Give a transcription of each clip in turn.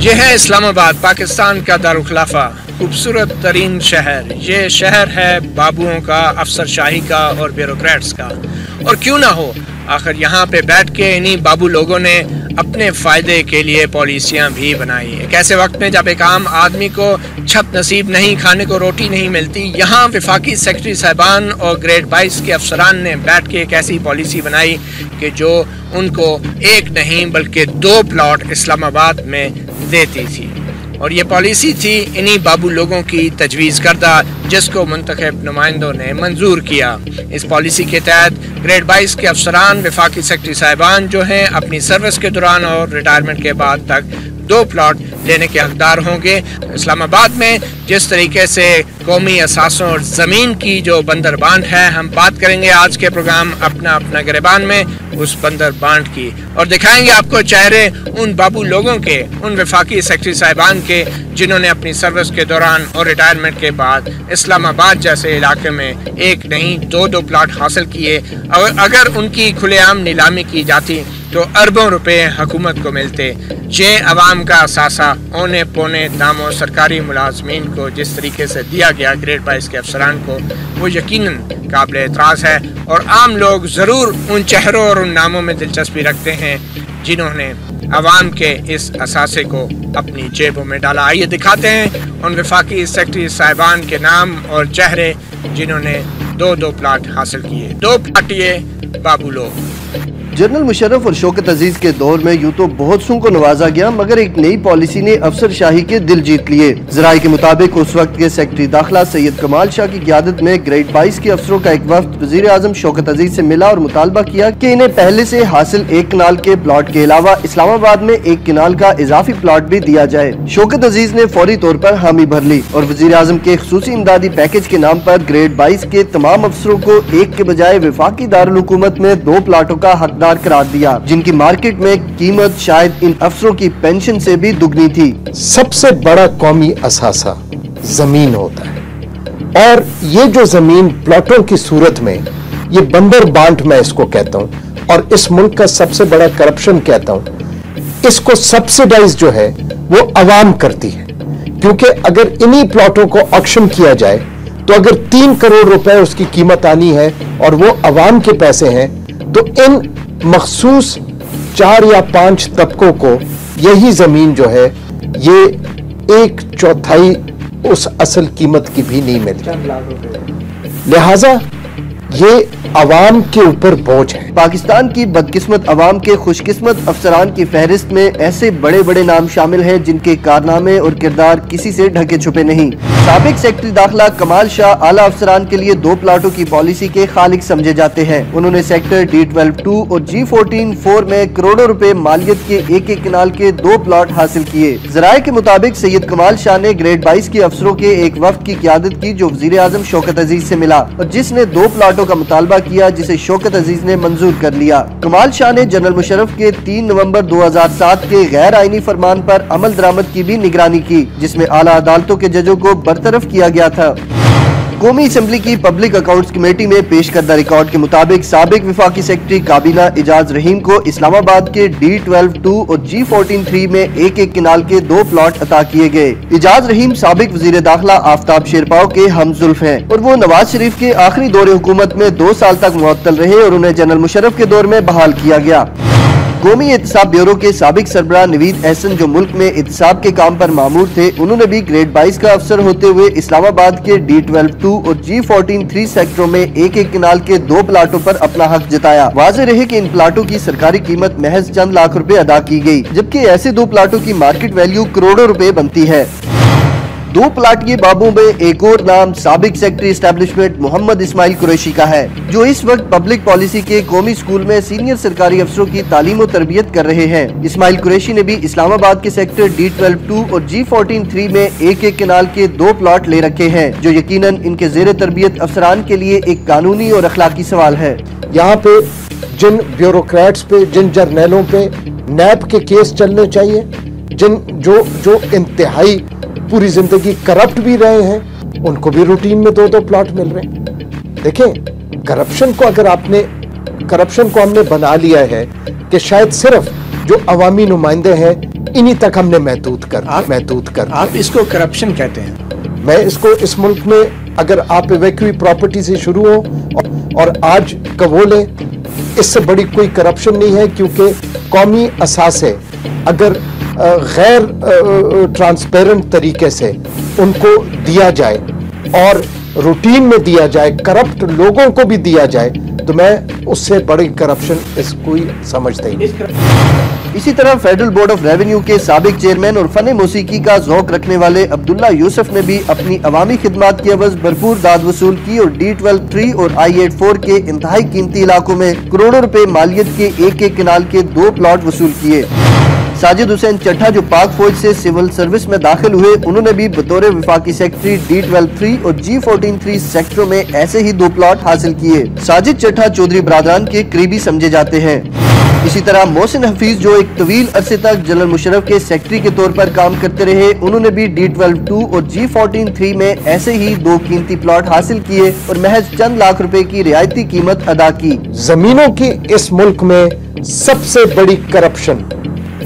यह है इस्लामाबाद, पाकिस्तान का दारुखिलाफा, खूबसूरत तरीन शहर। ये शहर है बाबुओं का, अफसरशाही का और ब्यूरोक्रेट्स का। और क्यों ना हो, आखिर यहाँ पे बैठ के इन्हीं बाबू लोगों ने अपने फ़ायदे के लिए पॉलिसियाँ भी बनाई। एक ऐसे वक्त में जब एक आम आदमी को छत नसीब नहीं, खाने को रोटी नहीं मिलती, यहाँ वफाकी सेक्रेटरी साहिबान और ग्रेड 22 के अफसरान ने बैठ के एक ऐसी पॉलिसी बनाई कि जो उनको एक नहीं बल्कि 2 प्लॉट इस्लामाबाद में देती थी। और ये पॉलिसी थी इन्हीं बाबू लोगों की तजवीज़ करदा, जिसको मुंतखब नुमाइंदों ने मंजूर किया। इस पॉलिसी के तहत ग्रेड 22 के अफसरान, वफाकी सेक्रेटरी साहिबान जो हैं, अपनी सर्विस के दौरान और रिटायरमेंट के बाद तक 2 प्लॉट लेने के हकदार होंगे। इस्लामाबाद में जिस तरीके से कौमी असासों और ज़मीन की जो बंदर बांट है, हम बात करेंगे आज के प्रोग्राम अपना अपना गिरबान में उस बंदर बांट की, और दिखाएंगे आपको चेहरे उन बाबू लोगों के, उन वफाकी सेक्रेटरी साहिबान के, जिन्होंने अपनी सर्विस के दौरान और रिटायरमेंट के बाद इस्लामाबाद जैसे इलाके में एक नहीं 2 प्लॉट हासिल किए। और अगर उनकी खुलेआम नीलामी की जाती तो अरबों रुपए हुकूमत को मिलते। ये अवाम का असासा औने पौने दामों सरकारी मुलाजमीन को जिस तरीके से दिया गया ग्रेड 22 के अफसरान को, वो यकीनन काबिल एतराज़ है। और आम लोग ज़रूर उन चेहरों और उन नामों में दिलचस्पी रखते हैं जिन्होंने अवाम के इस असासे को अपनी जेबों में डाला। आइए दिखाते हैं उन वफाकी सेक्रेटरी साहिबान के नाम और चेहरे जिन्होंने 2 प्लाट हासिल किए। 2 प्लाट ये बाबू लोग। जनरल मुशर्रफ और शौकत अजीज के दौर में यूं तो बहुत सू को नवाजा गया, मगर एक नई पॉलिसी ने अफसरशाही के दिल जीत लिए। जराये के मुताबिक उस वक्त के सेक्रेटरी दाखिला सैयद कमाल शाह की क़ियादत में ग्रेड 22 के अफसरों का एक वफ्द वज़ीर आज़म शौकत अजीज से मिला और मुतालबा किया कि इन्हें पहले से हासिल 1 कनाल के प्लॉट के अलावा इस्लामाबाद में 1 कनाल का इजाफी प्लॉट भी दिया जाए। शौकत अजीज ने फौरी तौर पर हामी भर ली और वज़ीर आज़म के खुसूसी इमदादी पैकेज के नाम पर ग्रेड 22 के तमाम अफसरों को 1 के बजाय वफाकी दारुल हुकूमत में 2 प्लाटों का हकदार करार दिया, जिनकी मार्केट में कीमत शायद इन अफसरों की पेंशन से भी दुगनी थी। सबसे बड़ा कौमी असासा जमीन होता है, और ये जो जमीन प्लॉटों की सूरत में, ये बंदर बांट मैं इसको कहता हूं, और इस मुल्क का सबसे बड़ा करप्शन कहता हूं। इसको सब्सिडाइज जो है वो अवाम करती है, क्योंकि अगर इन्हीं प्लॉटों को ऑक्शन किया जाए तो अगर 3 करोड़ रुपए उसकी कीमत आनी है और वो अवाम के पैसे हैं, तो इन मखसूस 4 या 5 तबकों को यही जमीन जो है ये 1/4 उस असल कीमत की भी नहीं मिलती। लिहाजा ये अवाम के ऊपर बोझ है। पाकिस्तान की बदकिस्मत अवाम के खुशकिस्मत अफसरान की फहरिस्त में ऐसे बड़े बड़े नाम शामिल हैं जिनके कारनामे और किरदार किसी से ढके छुपे नहीं। साबिक सेक्रेटरी दाखिला कमाल शाह आला अफसरान के लिए 2 प्लाटों की पॉलिसी के खालिक समझे जाते हैं। उन्होंने सेक्टर D12-2 और G14-4 में करोड़ों रुपए मालियत के 1 कनाल के 2 प्लॉट हासिल किए। जराये के मुताबिक सैयद कमाल शाह ने ग्रेड 22 के अफसरों के एक वफ्द की क़ियादत की जो वज़ीर आज़म शौकत अजीज से मिला और जिसने 2 प्लाटों का मुतालबा किया, जिसे शौकत अजीज ने मंजूर कर लिया। कमाल शाह ने जनरल मुशर्रफ के 3 नवंबर 2007 के गैर आईनी फरमान पर अमल दरामद की भी निगरानी की, जिसमें आला अदालतों के जजों को बरतरफ किया गया था। कौमी असम्बली की पब्लिक अकाउंट्स कमेटी में पेश करदा रिकॉर्ड के मुताबिक साबिक वफाकी सेक्रेटरी काबीना इजाज रहीम को इस्लामाबाद के D12-2 और G14-3 में 1 कनाल के 2 प्लॉट अता किए गए। इजाज रहीम साबिक वजीर दाखिला आफ्ताब शेरपाव के हमजुल्फ हैं और वो नवाज शरीफ के आखिरी दौरे हुकूमत में 2 साल तक मुअत्तल रहे और उन्हें जनरल मुशर्रफ के दौर में बहाल किया गया। कौमी एहतसाब ब्यूरो के साबिक सरबराह नवीद एहसन जो मुल्क में एहतसाब के काम पर मामूर थे, उन्होंने भी ग्रेड 22 का अफसर होते हुए इस्लामाबाद के D12-2 और G14-3 सेक्टरों में 1 कनाल के 2 प्लाटों पर अपना हक जताया। वाज़ेह रहे कि इन प्लाटों की सरकारी कीमत महज चंद लाख रुपए अदा की गई, जबकि ऐसे 2 प्लाटों की मार्केट वैल्यू करोड़ों रुपए बनती है। 2 प्लाट के बाबू में एक और नाम साबिक सेक्रेटरी एस्टेब्लिशमेंट मोहम्मद इस्माइल कुरैशी का है, जो इस वक्त पब्लिक पॉलिसी के कौमी स्कूल में सीनियर सरकारी अफसरों की तालीम और तरबियत कर रहे हैं। इस्माइल कुरैशी ने भी इस्लामाबाद के सेक्टर D12-2 और G14-3 में 1 कनाल के 2 प्लॉट ले रखे हैं, जो यकीनन इनके जेर तरबियत अफसरान के लिए एक कानूनी और अखलाकी सवाल है। यहाँ पे जिन ब्यूरोक्रेट्स पे, जिन जर्नैलों पे नैब के केस चलने चाहिए, जो इंतहाई पूरी जिंदगी करप्ट भी रहे हैं, उनको भी रूटीन में 2 प्लॉट मिल रहे हैं। देखें, करप्शन को हमने बना लिया है कि शायद सिर्फ जो अवामी नुमाइंदे हैं, इन्हीं तक हमने महदूद कर आप इसको करप्शन कहते हैं? मैं इसको, इस मुल्क में अगर आप इवैक्यूई प्रॉपर्टी से शुरू हो और आज कबो लें, इससे बड़ी कोई करप्शन नहीं है, क्योंकि कौमी असासे अगर गैर ट्रांसपेरेंट तरीके से उनको दिया जाए और रूटीन में दिया जाए, करप्ट लोगों को भी दिया जाए, तो मैं उससे बड़ी करप्शन इसको ही समझता ही नहीं। इसी तरह फेडरल बोर्ड ऑफ रेवेन्यू के साबिक चेयरमैन और फन मौसीकी का ज़ौक रखने वाले अब्दुल्ला यूसुफ ने भी अपनी अवामी खिदमात की अवज भरपूर दाद वसूल की और D12-3 और I-84 के इंतहाई कीमती इलाकों में करोड़ों रुपए मालियत के एक कनाल के 2 प्लॉट वसूल किए। साजिद हुसैन चट्टा जो पाक फौज से सिविल सर्विस में दाखिल हुए, उन्होंने भी बतौर विफाकी सेक्रेटरी D12-3 और G14-3 सेक्टरों में ऐसे ही 2 प्लॉट हासिल किए। साजिद चट्टा चौधरी बरादरान के करीबी समझे जाते हैं। इसी तरह मोहसिन हफीज जो एक तवील अरसे तक जनरल मुशर्रफ के सेक्रेटरी के तौर पर काम करते रहे, उन्होंने भी D12-2 और G14-3 में ऐसे ही 2 कीमती प्लॉट हासिल किए और महज चंद लाख रुपए की रियायती कीमत अदा की। जमीनों की इस मुल्क में सबसे बड़ी करप्शन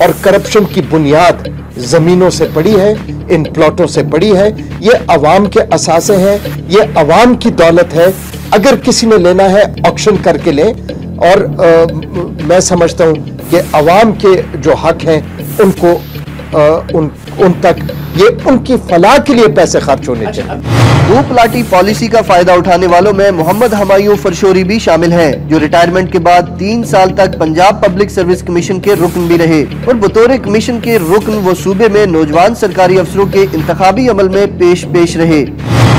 और करप्शन की बुनियाद जमीनों से पड़ी है, इन प्लॉटों से पड़ी है। ये अवाम के असासे हैं, ये अवाम की दौलत है। अगर किसी ने लेना है ऑक्शन करके लें, और मैं समझता हूं कि अवाम के जो हक हैं उनको उन तक ये उनकी फलाह के लिए पैसे खर्च होने चाहिए। 2 प्लाटी पॉलिसी का फायदा उठाने वालों में मोहम्मद हमायूं फरशोरी भी शामिल हैं, जो रिटायरमेंट के बाद 3 साल तक पंजाब पब्लिक सर्विस कमीशन के रुकन भी रहे और बतौर कमीशन के रुकन वो सूबे में नौजवान सरकारी अफसरों के इंतखाबी अमल में पेश रहे।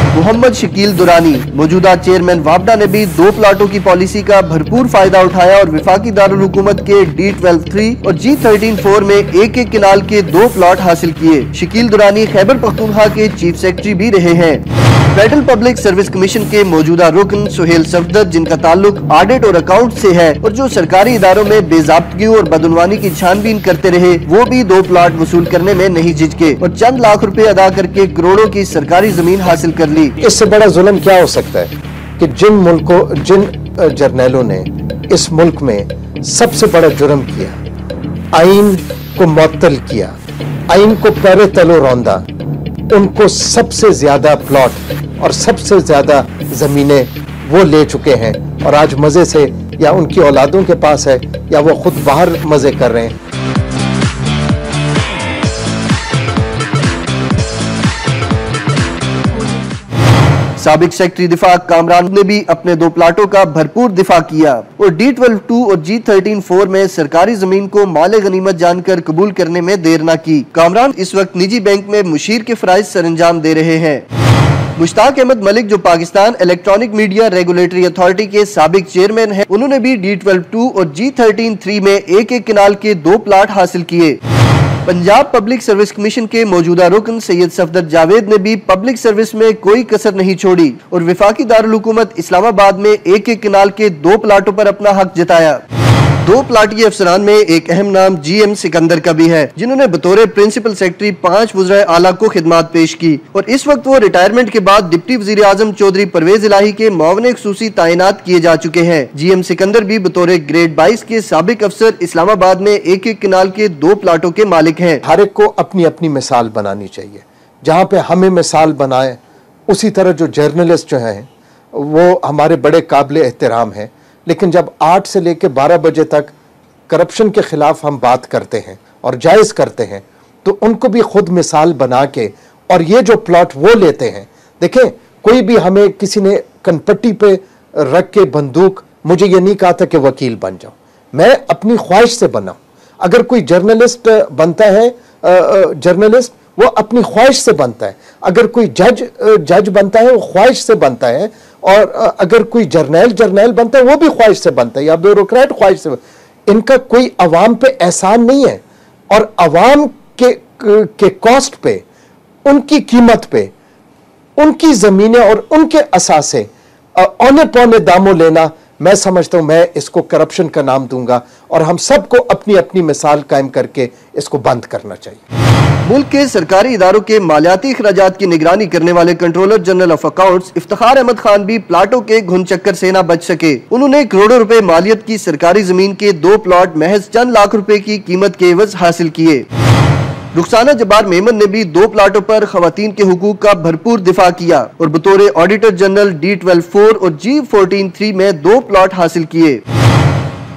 मोहम्मद शकील दुरानी मौजूदा चेयरमैन वापडा ने भी 2 प्लाटों की पॉलिसी का भरपूर फायदा उठाया और विफाकी दारुल हुकूमत के D12-3 और G13-4 में एक किनाल के 2 प्लॉट हासिल किए। शकील दुरानी खैबर पख्तूनख्वा के चीफ सेक्रेटरी भी रहे हैं। फेडरल पब्लिक सर्विस कमीशन के मौजूदा रुकन सुहेल सफदर, जिनका ताल्लुक ऑडिट और अकाउंट से है और जो सरकारी इदारों में बेजाब्तगी और बदउनवानी की छानबीन करते रहे, वो भी 2 प्लॉट वसूल करने में नहीं झिझके और चंद लाख रुपए अदा करके करोड़ों की सरकारी जमीन हासिल कर ली। इससे बड़ा जुल्म क्या हो सकता है कि जिन जर्नैलों ने इस मुल्क में सबसे बड़ा जुर्म किया, आइन को मुअत्तल किया, आइन को पैरे तलो रौंदा, उनको सबसे ज्यादा प्लॉट और सबसे ज्यादा जमीनें वो ले चुके हैं और आज मजे से या उनकी औलादों के पास है या वो खुद बाहर मजे कर रहे हैं। साबिक सेक्रेटरी दिफा कामरान ने भी अपने 2 प्लाटों का भरपूर दिफा किया और D12-2 और G13-4 में सरकारी जमीन को माले गनीमत जानकर कबूल करने में देर न की। कामरान इस वक्त निजी बैंक में मुशीर के फराइज सरंजाम दे रहे हैं। मुश्ताक अहमद मलिक जो Pakistan electronic media regulatory authority के साबिक चेयरमैन हैं, उन्होंने भी D12-2 और G13-3 में एक किनाल के 2 प्लाट हासिल किए। पंजाब पब्लिक सर्विस कमीशन के मौजूदा रुकन सैयद सफदर जावेद ने भी पब्लिक सर्विस में कोई कसर नहीं छोड़ी और विफाकी दारुल हुकूमत इस्लामाबाद में एक किनाल के 2 प्लाटों पर अपना हक जताया। 2 प्लाटी अफसरान में एक अहम नाम GM सिकंदर का भी है, जिन्होंने बतौर प्रिंसिपल सेक्रेटरी 5 वज़राए आला को खिदमत पेश की और इस वक्त वो रिटायरमेंट के बाद डिप्टी वज़ीर आज़म चौधरी परवेज इलाही के मुआवने खुसूसी तैनात किए जा चुके हैं। GM सिकंदर भी बतौर ग्रेड 22 के साबिक अफसर इस्लामाबाद में एक किनाल के 2 प्लाटों के मालिक हैं। हर एक को अपनी अपनी मिसाल बनानी चाहिए, जहाँ पे हमें मिसाल बनाए उसी तरह जो जर्नलिस्ट जो हैं वो हमारे बड़े काबिल एहतराम हैं, लेकिन जब 8 से लेकर 12 बजे तक करप्शन के खिलाफ हम बात करते हैं और जायज़ करते हैं, तो उनको भी खुद मिसाल बना के और ये जो प्लॉट वो लेते हैं, देखें कोई भी हमें किसी ने कनपट्टी पे रख के बंदूक, मुझे ये नहीं कहा था कि वकील बन जाओ, मैं अपनी ख्वाहिश से बना। अगर कोई जर्नलिस्ट बनता है, जर्नलिस्ट वो अपनी ख्वाहिश से बनता है। अगर कोई जज बनता है वो ख्वाहिश से बनता है, और अगर कोई जर्नैल बनता है वो भी ख्वाहिश से बनता है, या ब्यूरोक्रेट ख्वाहिश से। इनका कोई अवाम पे एहसान नहीं है और अवाम के कॉस्ट पे, उनकी कीमत पे, उनकी जमीनें और उनके असासे औने पौने दामों लेना, मैं समझता हूं मैं इसको करप्शन का नाम दूंगा और हम सबको अपनी अपनी मिसाल कायम करके इसको बंद करना चाहिए। मुल्क के सरकारी इदारों के मालियाती अखराजात की निगरानी करने वाले controller general of accounts Iftikhar Ahmed Khan भी प्लाटों के घुन चक्कर से न बच सके। उन्होंने करोड़ों रुपए मालियत की सरकारी जमीन के 2 प्लॉट महज चंद लाख रुपए की कीमत के एवज हासिल किए। रुखसाना जब्बार मेमन ने भी 2 प्लाटों पर खवातीन के हुकूक का भरपूर दिफा किया और बतौर ऑडिटर जनरल D12-4 और G14-3 में 2 प्लॉट हासिल किए।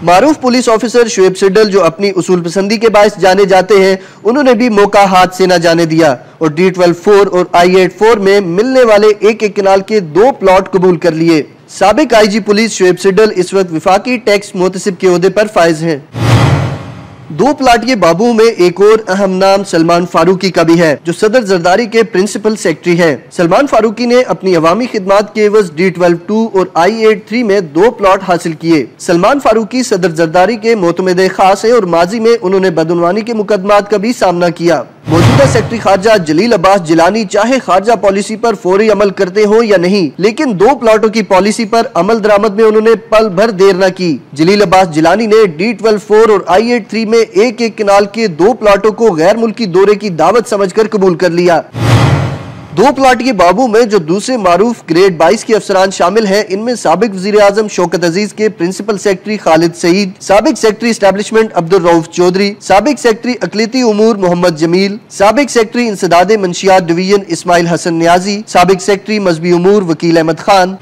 मारूफ पुलिस ऑफिसर शुएब सिडल जो अपनी उसूल पसंदी के बायस जाने जाते हैं, उन्होंने भी मौका हाथ से न जाने दिया और D12-4 और I-84 में मिलने वाले एक कनाल के 2 प्लॉट कबूल कर लिए। साबिक IG पुलिस शुएब सिडल इस वक्त विफाकी टैक्स मोहतसिब के ओहदे पर फाइज हैं। 2 प्लाटिये बाबू में एक और अहम नाम सलमान फारूकी का भी है, जो सदर जरदारी के प्रिंसिपल सेक्रेटरी हैं। सलमान फारूकी ने अपनी अवामी खिदमात के एवज D12-2 और I-83 में 2 प्लॉट हासिल किए। सलमान फारूकी सदर जरदारी के मोतमदे खास है और माजी में उन्होंने बदउनवानी के मुकदमात का भी सामना किया। मौजूदा सेक्रेटरी खारजा जलील अब्बास जिलानी चाहे खारजा पॉलिसी पर फौरी अमल करते हो या नहीं, लेकिन 2 प्लॉटों की पॉलिसी पर अमल दरामद में उन्होंने पल भर देर न की। जलील अब्बास जिलानी ने D12-4 और I-83 में एक कनाल के 2 प्लॉटों को गैर मुल्की दौरे की दावत समझकर कबूल कर लिया। 2 प्लाटिये बाबू में जो दूसरे मारूफ ग्रेड 22 के अफसरान शामिल हैं, इनमें साबिक वज़ीर आज़म शौकत अजीज के प्रिंसिपल सेक्रेटरी खालिद सईद, साबिक सेक्रेटरी एस्टेब्लिशमेंट अब्दुल रऊफ चौधरी, साबिक सेक्रेटरी अकलीती उमूर मोहम्मद जमील, साबिक सेक्रेटरी इंसदादे मंशियात डिवीजन इस्माइल हसन न्याजी, साबिक सेक्रेटरी मजहबी उमूर वकील अहमद खान,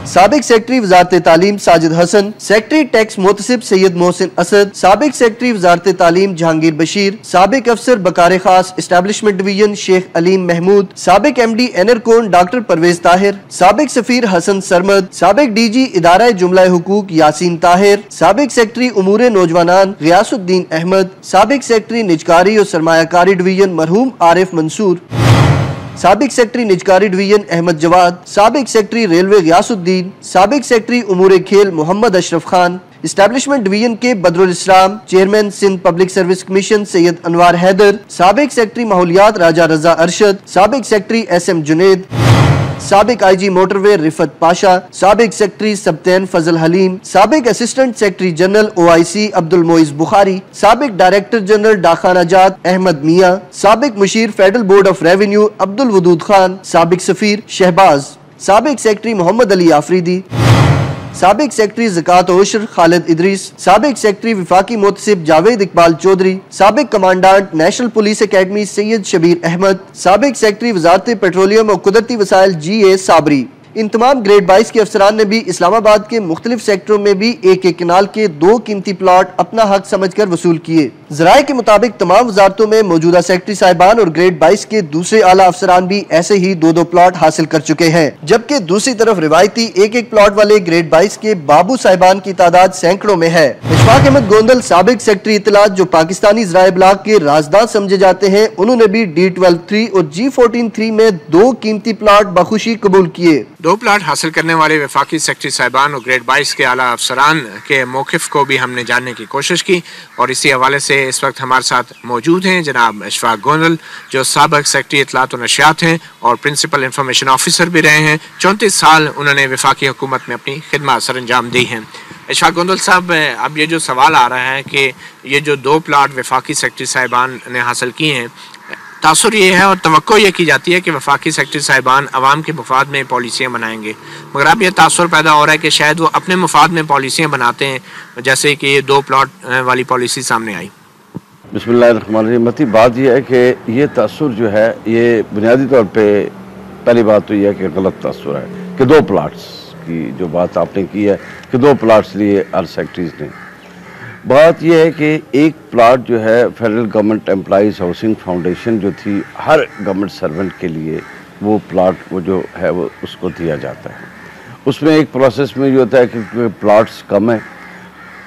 साबिक सेक्रेटरी वजारत तालीम साजिद हसन, सेक्रेटरी टैक्स मोहतसिब सैयद मोहसिन असद, साबिक सेक्रेटरी वजारत तालीम जहांगीर बशीर, साबिक अफसर बकार खास एस्टेब्लिशमेंट डिवीजन शेख अलीम महमूद, साबिक MD एनरकोन डॉक्टर परवेज ताहिर, साबिक सफीर हसन सरमद, साबिक DG इदारा जुमला हुकूक यासीन ताहिर, साबिक सेक्रेटरी उमूर नौजवानान गियासुद्दीन अहमद, साबिक सेक्रेटरी निजकारी और सरमायाकारी डिवीजन मरहूम आरिफ मंसूर, साबिक सेक्रेटरी निजकारी डिवीजन अहमद जवाद, साबिक सेक्रेटरी रेलवे गियासुद्दीन, साबिक सेक्रेटरी उमूर खेल मोहम्मद अशरफ खान, एस्टेब्लिशमेंट डिवीजन के Badrul Islam, chairman Sindh public service commission Syed Anwar Haider, साबिक सेक्रेटरी माहौलियात राजा रजा अरशद, साबिक सेक्रेटरी SM जुनेद, साबिक IG मोटरवे रिफत पाशा, साबिक सेक्रेटरी सबतैन फजल हलीम, साबिक assistant secretary general OIC Abdul Moiz Bukhari, साबिक डायरेक्टर जनरल डाखाना जात अहमद मियाँ, साबिक मुशीर federal board of revenue Abdul Wadood Khan, साबिक सफीर शहबाज, साबिक सेक्रेटरी मोहम्मद अली आफरीदी, साबिक सेक्रेटरी ज़कात ओशर खालिद इदरीस, साबिक सेक्रेटरी विफाकी मोहतसिब जावेद इकबाल चौधरी, साबिक commandant national police academy Syed Shabbir Ahmed, साबिक सेक्रेटरी वजारत पेट्रोलियम और कुदरती वसाइल GA साबरी। इन तमाम ग्रेड 22 के अफसरान ने भी इस्लामाबाद के मुख्तलिफ सेक्टरों में भी एक कनाल के 2 कीमती प्लॉट अपना हक समझकर वसूल किए। जराये के मुताबिक तमाम वजारतों में मौजूदा सेक्रेटरी साहिबान और ग्रेड 22 के दूसरे आला अफसरान भी ऐसे ही 2-2 प्लॉट हासिल कर चुके हैं, जबकि दूसरी तरफ रिवायती एक प्लॉट वाले ग्रेड 22 के बाबू साहिबान की तादाद सैकड़ों में है। इशफाक अहमद गोंदल साबिक सेक्रेटरी इत्तलात जो पाकिस्तानी ज़राए इब्लाग के राजदार समझे जाते हैं, उन्होंने भी D12-3 और G14-3 में 2 कीमती प्लॉट बखुशी कबूल किए। 2 प्लाट हासिल करने वाले वफाकी सेक्रेटरी साहिबान और ग्रेड 22 के आला अफसरान के मौक़िफ़ को भी हमने जानने की कोशिश की और इसी हवाले से इस वक्त हमारे साथ मौजूद हैं जनाब इशफाक गोंदल, जो साबिक सेक्रेटरी इत्तलात और नशियात हैं और प्रिंसिपल इंफॉर्मेशन ऑफिसर भी रहे हैं। 34 साल उन्होंने वफाकी हुकूमत में अपनी खिदमत सर अंजाम दी हैं। इशफाक गोंदल साहब, अब ये जो सवाल आ रहा है कि ये जो 2 प्लाट वफाकी सेक्रेटरी साहिबान ने हासिल किए हैं, तासुर ये है और तवक्को ये की जाती है कि वफाकी सेक्रेटरी साहिबान अवाम के मुफाद में पॉलिसियाँ बनाएंगे, मगर अब ये तासुर पैदा हो रहा है कि शायद वो अपने मुफाद में पॉलिसियाँ बनाते हैं, जैसे कि ये 2 प्लॉट वाली पॉलिसी सामने आई। बिस्मिल्लाहिर्रहमानिर्रहीम। बात यह है कि ये तासुर जो है ये बुनियादी तौर पे पहली बात तो यह है कि गलत तासुर है कि 2 प्लाट्स की जो बात आपने की है कि 2 प्लाट्स लिए हर सेक्रेटरीज ने। बात यह है कि एक प्लाट जो है federal government employees housing foundation जो थी, हर गवर्नमेंट सर्वेंट के लिए वो प्लाट वो जो है वो उसको दिया जाता है। उसमें एक प्रोसेस में ये होता है कि प्लाट्स कम है,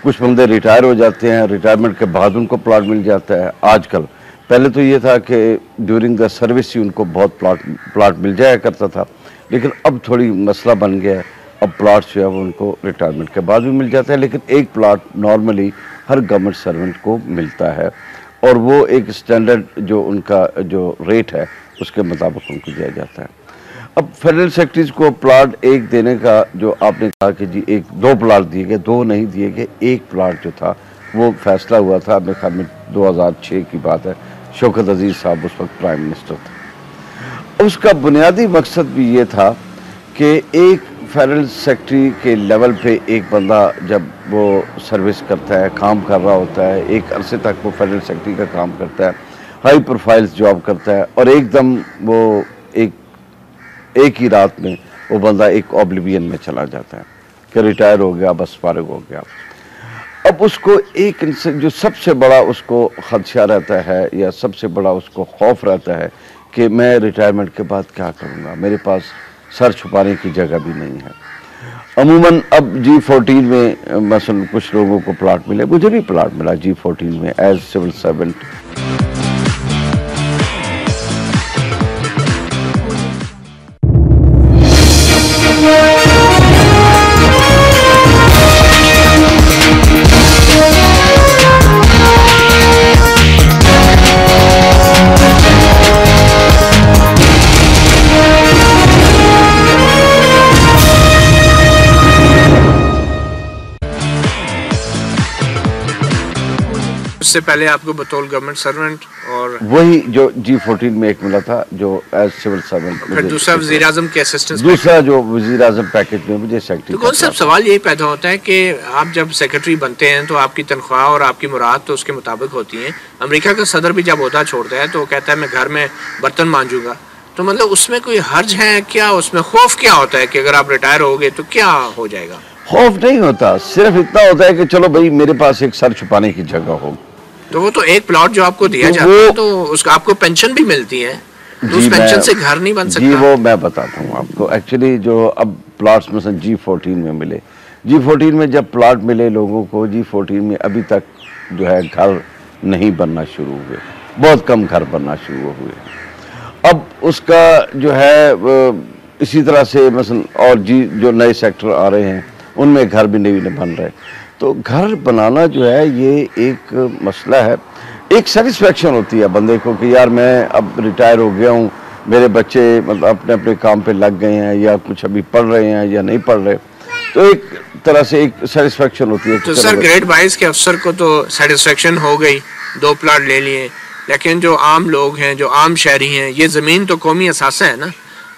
कुछ बंदे रिटायर हो जाते हैं, रिटायरमेंट के बाद उनको प्लाट मिल जाता है। आजकल, पहले तो ये था कि ड्यूरिंग द सर्विस ही उनको बहुत प्लाट मिल जाया करता था, लेकिन अब थोड़ी मसला बन गया है। अब प्लाट्स जो है वो उनको रिटायरमेंट के बाद भी मिल जाता है, लेकिन एक प्लाट नॉर्मली हर गवर्नमेंट सर्वेंट को मिलता है और वो एक स्टैंडर्ड जो उनका जो रेट है उसके मुताबिक उनको दिया जाता है। अब फेडरल सेक्रेटरीज को प्लाट एक देने का जो आपने कहा कि जी 2 प्लाट दिए गए, 2 नहीं दिए गए, 1 प्लाट जो था वो फैसला हुआ था, मेरे ख्याल में 2006 की बात है शौकत अजीज साहब उस वक्त प्राइम मिनिस्टर थे। उसका बुनियादी मकसद भी ये था कि एक फेडरल सेक्रेटरी के लेवल पे एक बंदा जब वो सर्विस करता है, काम कर रहा होता है, एक अरसे तक वो फेडरल सेक्रेटरी का काम करता है, हाई प्रोफाइल जॉब करता है, और एकदम वो एक ही रात में वो बंदा एक ऑब्लिवियन में चला जाता है कि रिटायर हो गया, बस फारिग हो गया। अब उसको एक जो सबसे बड़ा उसको खदशा रहता है या सबसे बड़ा उसको खौफ रहता है कि मैं रिटायरमेंट के बाद क्या करूँगा, मेरे पास सर छुपाने की जगह भी नहीं है। अमूमन अब G14 में मसलन कुछ लोगों को प्लाट मिले, मुझे भी प्लाट मिला G14 में एज सिविल सर्वेंट। उससे पहले आपको बतौर गवर्नमेंट सर्वेंट और वही जो G14 में एक मिला था जो एज सिविल सर्वेंट, फिर दूसरा वज़ीर आज़म के असिस्टेंट, दूसरा जो वज़ीर आज़म पैकेज में मुझे सेक्रेटरी। तो कौन सा सवाल यही पैदा होता है कि आप जब सेक्रेटरी बनते हैं तो आपकी तनख्वाह और आपकी मुराद तो उसके मुताबिक होती है। अमेरिका का सदर भी जब ओहदा छोड़ता है तो वो कहता है मैं घर में बर्तन मांजूंगा, तो मतलब उसमें कोई हर्ज है क्या, उसमें खौफ क्या होता है कि अगर आप रिटायर होगे तो क्या हो जाएगा? खौफ नहीं होता, सिर्फ इतना होता है कि चलो भाई मेरे पास एक सर छुपाने की जगह हो। तो वो तो एक प्लॉट जो आपको दिया जाता है तो उसका आपको पेंशन भी मिलती है, तो उस पेंशन से घर नहीं बन सकता। जी वो मैं बताता हूँ आपको। एक्चुअली जो अब प्लॉट्स में G14 में मिले, G14 में जब प्लॉट मिले लोगों को, G14 में अभी तक जो है घर नहीं बनना शुरू हुए, बहुत कम घर बनना शुरू हुए। अब उसका जो है इसी तरह से मसलन और जो नए सेक्टर आ रहे हैं उनमें घर भी नहीं बन रहे। तो घर बनाना जो है ये एक मसला है। एक सेटिस्फेक्शन होती है बंदे को कि यार मैं अब रिटायर हो गया हूँ, मेरे बच्चे मतलब अपने अपने काम पे लग गए हैं या कुछ अभी पढ़ रहे हैं या नहीं पढ़ रहे, तो एक तरह से एक सेटिस्फेक्शन होती है। तो सर ग्रेड 22 के अफसर को तो सेटिस्फेक्शन हो गई, 2 प्लाट ले लिए, लेकिन जो आम लोग हैं, जो आम शहरी हैं, ये ज़मीन तो कौमी असासा है ना।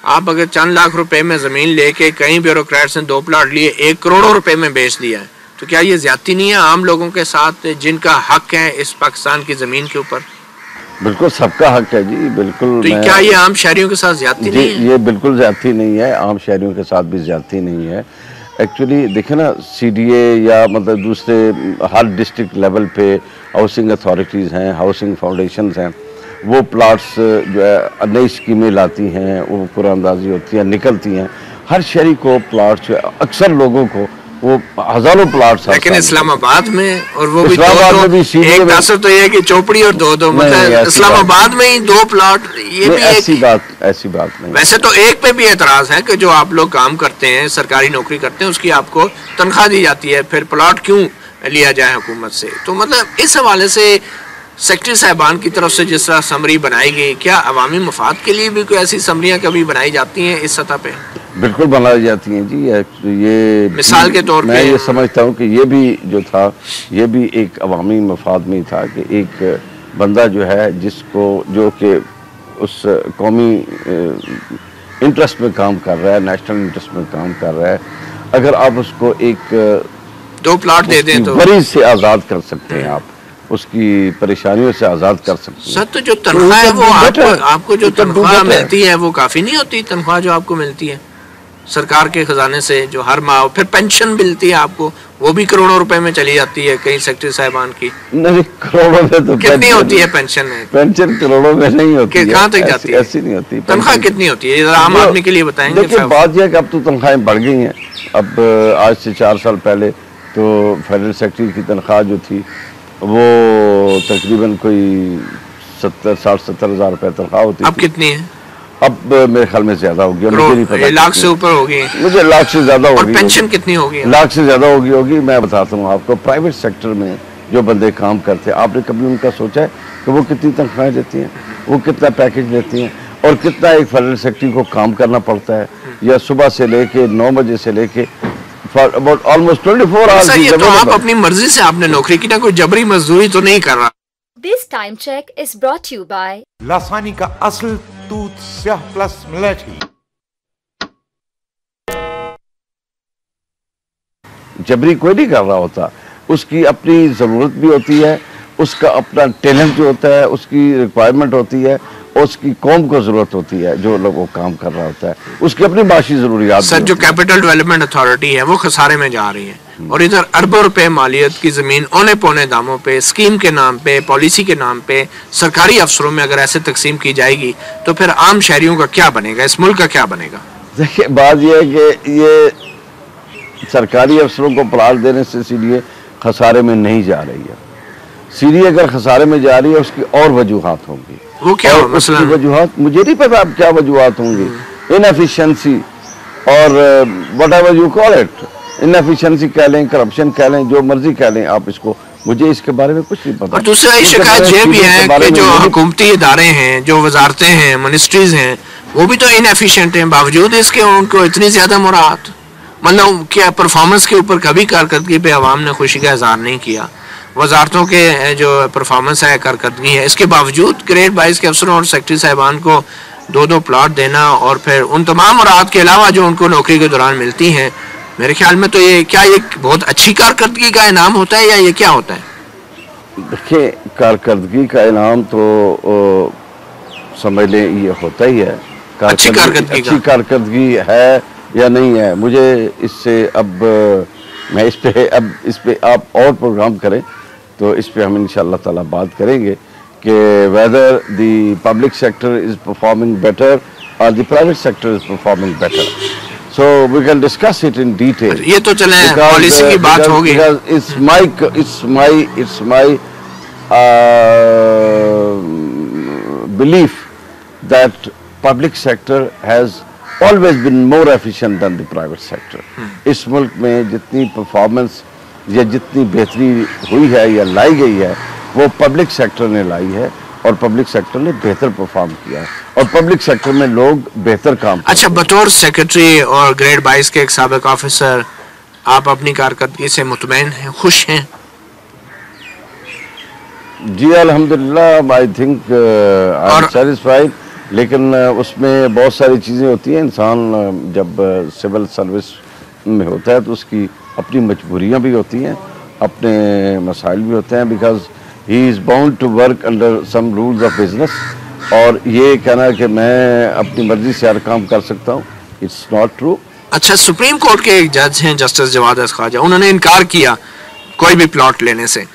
आप अगर चंद लाख रुपए में ज़मीन लेके कई ब्यूरोक्रेट्स ने 2 प्लाट लिए 1 करोड़ रुपए में बेच दिया है, तो क्या ये ज्यादती नहीं है आम लोगों के साथ जिनका हक है इस पाकिस्तान की ज़मीन के ऊपर? बिल्कुल सबका हक है जी, बिल्कुल। तो क्या ये आम शहरियों के साथ ज्यादती नहीं है? ये बिल्कुल ज्यादती नहीं है, आम शहरियों के साथ भी ज्यादती नहीं है। एक्चुअली देखे ना, CDA या मतलब दूसरे हर डिस्ट्रिक्ट लेवल पे हाउसिंग अथॉरिटीज़ हैं, हाउसिंग फाउंडेशंस हैं, वो प्लाट्स जो है नई स्कीमें लाती हैं, वो कुरानंदाजी होती हैं, निकलती हैं। हर शहरी को प्लाट्स जो है, अक्सर लोगों को वो हजारों प्लाट्स, लेकिन इस्लामाबाद में और वो भी एक तासर तो ये है कि चौपड़ी और 2-2 मतलब इस्लामाबाद में ही 2 प्लाट, ये भी ऐसी बात नहीं। वैसे तो एक पे भी एतराज है कि जो आप लोग काम करते हैं, सरकारी नौकरी करते हैं, उसकी आपको तनख्वाह दी जाती है, फिर प्लाट क्यों लिया जाए हुकूमत से? तो मतलब इस हवाले से सेक्रेटरी साहिबान की तरफ से जिस तरह समरी बनाई गई, क्या अवामी मफाद के लिए भी कोई ऐसी समरियाँ कभी बनाई जाती हैं इस सतह पे? बिल्कुल बनाई जाती हैं जी। ये मिसाल के तौर पे मैं ये समझता हूँ कि ये भी जो था, ये भी एक अवामी मफाद में था कि एक बंदा जो है जिसको जो कि उस कौमी इंटरेस्ट में काम कर रहा है, नेशनल इंटरेस्ट में काम कर रहा है, अगर आप उसको एक 2 प्लाट दे दें तो बरीज से आज़ाद कर सकते हैं, आप उसकी परेशानियों से आज़ाद कर सकते हैं। सर तो जो तनख्वाह है वो आपको जो तनख्वाह मिलती है वो काफ़ी नहीं होती? तनख्वाह जो आपको मिलती है सरकार के खजाने से जो हर माह, फिर पेंशन मिलती है आपको, वो भी करोड़ों रुपए में चली जाती है कई सेक्रेटरी साहिबान की। नहीं, करोड़ों में तो कितनी होती है पेंशन? पेंशन करोड़ों में नहीं होती है, कहाँ तक जाती है? ऐसी नहीं होती। तनख्वाह कितनी होती है आम आदमी के लिए बताएंगे? देखिए बात यह कि अब तो तनख्वाहें बढ़ गई हैं। अब आज से 4 साल पहले तो फेडरल सेक्रेटरी की तनख्वाह जो थी वो तकरीबन कोई 60-70 हज़ार रुपये तनख्वाह होती। अब कितनी है? अब मेरे ख्याल में ज्यादा होगी, मुझे नहीं पता। लाख से ऊपर होगी? मुझे लाख से ज्यादा होगी। और पेंशन कितनी होगी? लाख से ज्यादा होगी। मैं बताता हूँ आपको, प्राइवेट सेक्टर में जो बंदे काम करते हैं, आपने कभी उनका सोचा है कि वो कितनी तनख्वाहें लेती हैं, वो कितना पैकेज लेती हैं, और कितना एक फेडरल सेक्रेटरी को काम करना पड़ता है? या सुबह से लेके 9 बजे से लेके ऑलमोस्ट 24 आवर्स। ये तो आप अपनी मर्जी से आपने नौकरी की ना, कोई जबरी मजदूरी तो नहीं कर रहा? This time check is brought to you by लासानी का असल दूध स्याह प्लस मिलेठी। जबरी कोई नहीं कर रहा होता, उसकी अपनी ज़रूरत भी होती है, उसका अपना टैलेंट जो होता है, उसकी रिक्वायरमेंट होती है, उसकी कौम को ज़रूरत होती है, जो लोग वो काम कर रहा होता है, उसकी अपनी माशी ज़रूरियात। सर, जो कैपिटल डेवलपमेंट अथॉरिटी है वो खसारे में जा रही है और इधर अरबों रुपए मालियत की ज़मीन औने पौने दामों पे, स्कीम के नाम पे, पॉलिसी के नाम पे सरकारी अफसरों में अगर ऐसे तकसीम की जाएगी तो फिर आम शहरियों का क्या बनेगा, इस मुल्क का क्या बनेगा? देखिए, बात यह है कि ये सरकारी अफसरों को प्लाट देने से सीधे खसारे में नहीं जा रही है। सीधी अगर खसारे में जा रही है उसकी और वजूहात होंगी। वो क्या और उसकी वजूहात मुझे नहीं पता अब क्या वजूहात होंगी। इनएफिशिएंसी और whatever you call it, inefficiency कह लें, करप्शन कह लें, जो मर्जी कह लें आप इसको, मुझे इसके बारे में कुछ नहीं पता। और दूसरा शिकायत ये भी है कि जो हुकूमती इदारे हैं, जो वजारतें हैं, मिनिस्ट्रीज हैं, वो भी तो इनएफिशिएंट हैं, बावजूद इसके उनको इतनी ज्यादा मुराद, मतलब क्या परफॉर्मेंस के ऊपर कभी कारकर्दगी पे अवाम ने खुशी का इजहार नहीं किया। वजारतों के जो परफॉर्मेंस है, कारकर्दगी है, इसके बावजूद ग्रेड 22 के अफसरों और सेक्रेटरी साहिबान को 2-2 प्लाट देना और फिर उन तमाम मुराद के अलावा जो उनको नौकरी के दौरान मिलती हैं, मेरे ख्याल में तो ये क्या एक बहुत अच्छी कारकर्दगी का इनाम होता है या ये क्या होता है? देखिए, कारकर्दगी का इनाम तो समझ लें ये होता ही है। अच्छी कारकर्दगी है या नहीं है, मुझे इससे अब मैं इस पे आप और प्रोग्राम करें तो इस पे हम इंशाअल्लाह ताला बात करेंगे कि whether the public sector is performing better और the private sector is performing better, so we can discuss it in detail. ये तो चले पॉलिसी की बात होगी। It's my belief that public sector has always been more efficient than the private sector। इस मुल्क में जितनी परफॉर्मेंस या जितनी बेहतरी हुई है या लाई गई है वो पब्लिक सेक्टर ने लाई है और पब्लिक सेक्टर ने बेहतर परफॉर्म किया है और पब्लिक सेक्टर में लोग बेहतर काम। अच्छा, बतौर सेक्रेटरी और ग्रेड 22 के एक साबिक ऑफिसर आप अपनी कारकर्दगी से मुतमईन हैं, खुश हैं? जी अल्हम्दुलिल्लाह, I think I am satisfied, लेकिन उसमें बहुत सारी चीज़ें होती हैं। इंसान जब सिविल सर्विस में होता है तो उसकी अपनी मजबूरियां भी होती हैं, अपने मसाइल भी होते हैं, because he is bound to work under some rules of business. और ये कहना कि मैं अपनी मर्जी से हर काम कर सकता हूँ, इट्स नॉट ट्रू। अच्छा, सुप्रीम कोर्ट के एक जज हैं जस्टिस जवाद ख्वाजा, उन्होंने इनकार किया कोई भी प्लॉट लेने से,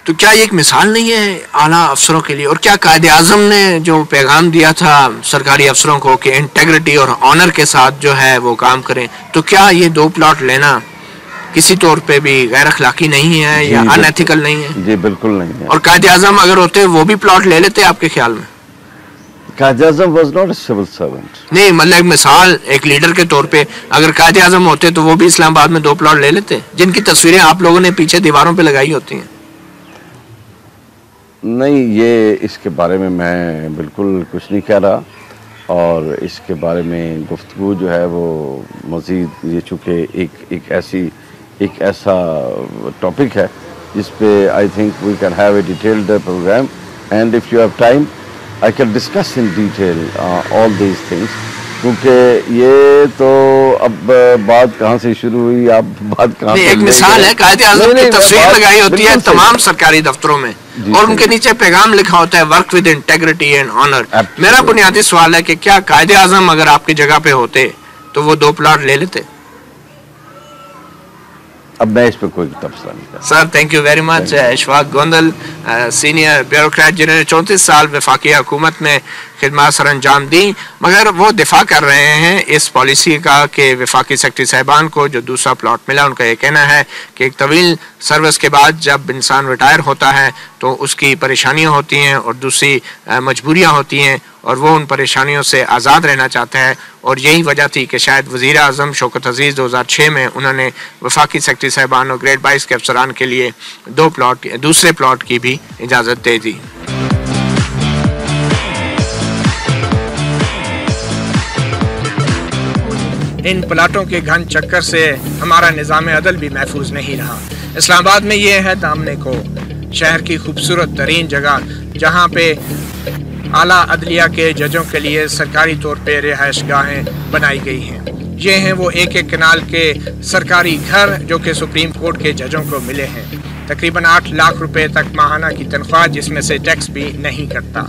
तो क्या ये एक मिसाल नहीं है आला अफसरों के लिए? और क्या कायदे आज़म ने जो पैगाम दिया था सरकारी अफसरों को कि इंटेग्रिटी और ऑनर के साथ जो है वो काम करें, तो क्या ये 2 प्लॉट लेना किसी तौर पे भी गैर अखलाकी नहीं है या अनएथिकल नहीं है? जी बिल्कुल नहीं है। और कायदे आज़म अगर होते वो भी प्लॉट ले लेते आपके ख्याल में? Quaid-e Azam was not a civil servant. नहीं, मतलब एक मिसाल, एक लीडर के तौर पे अगर कायदे आज़म होते तो वो भी इस्लामाबाद में 2 प्लॉट ले लेते, जिनकी तस्वीरें आप लोगों ने पीछे दीवारों पे लगाई होती हैं। नहीं, ये इसके बारे में मैं बिल्कुल कुछ नहीं कह रहा और इसके बारे में गुफ्तगू जो है वो मज़ीद, ये चूँकि एक ऐसा टॉपिक है जिस पे I think we can have a detailed programme and if you have time I can discuss in detail all these things, क्योंकि ये तो अब बात कहाँ से शुरू हुई, आप बात कहाँ से? एक मिसाल है, कायदे आज़म की तस्वीर लगाई होती है तमाम सरकारी दफ्तरों में और उनके नीचे पैगाम लिखा होता है work with integrity and honour. मेरा बुनियादी सवाल है कि क्या कायदे आज़म अगर आपकी जगह पे होते तो वो 2 प्लॉट ले लेते? अब मैं इस पर कोई तबसरा नहीं करता। Sir, thank you very much. Ishfaq Gondal, senior bureaucrat जिन्होंने 34 साल वफाकी हुकूमत में खिदमत सर अंजाम दी, मगर वो दिफा कर रहे हैं इस पॉलिसी का कि वफाकी सेक्रेटरी साहिबान को जो दूसरा प्लॉट मिला, उनका ये कहना है कि एक तवील सर्विस के बाद जब इंसान रिटायर होता है तो उसकी परेशानियाँ होती हैं और दूसरी मजबूरियाँ होती हैं और वो उन परेशानियों से आज़ाद रहना चाहता है। और यही वजह थी कि शायद वज़ीर आज़म शौकत अज़ीज़ 2006 में उन्होंने वफाकी सेक्रेटरी साहिबान और ग्रेड 22 के अफसरान के लिए दूसरे प्लॉट की भी इजाज़त दे दी। इन प्लाटों के घन चक्कर से हमारा निज़ाम अदल भी महफूज नहीं रहा। इस्लामाबाद में ये है दामने को शहर की खूबसूरत तरीन जगह जहाँ पे आला अदलिया के जजों के लिए सरकारी तौर पे रिहाइशगाहें बनाई गई हैं। ये हैं वो एक एक कनाल के सरकारी घर जो कि सुप्रीम कोर्ट के जजों को मिले हैं। तकरीबन 8 लाख रुपए तक माहाना की तनख्वाह, जिसमें से टैक्स भी नहीं कटता।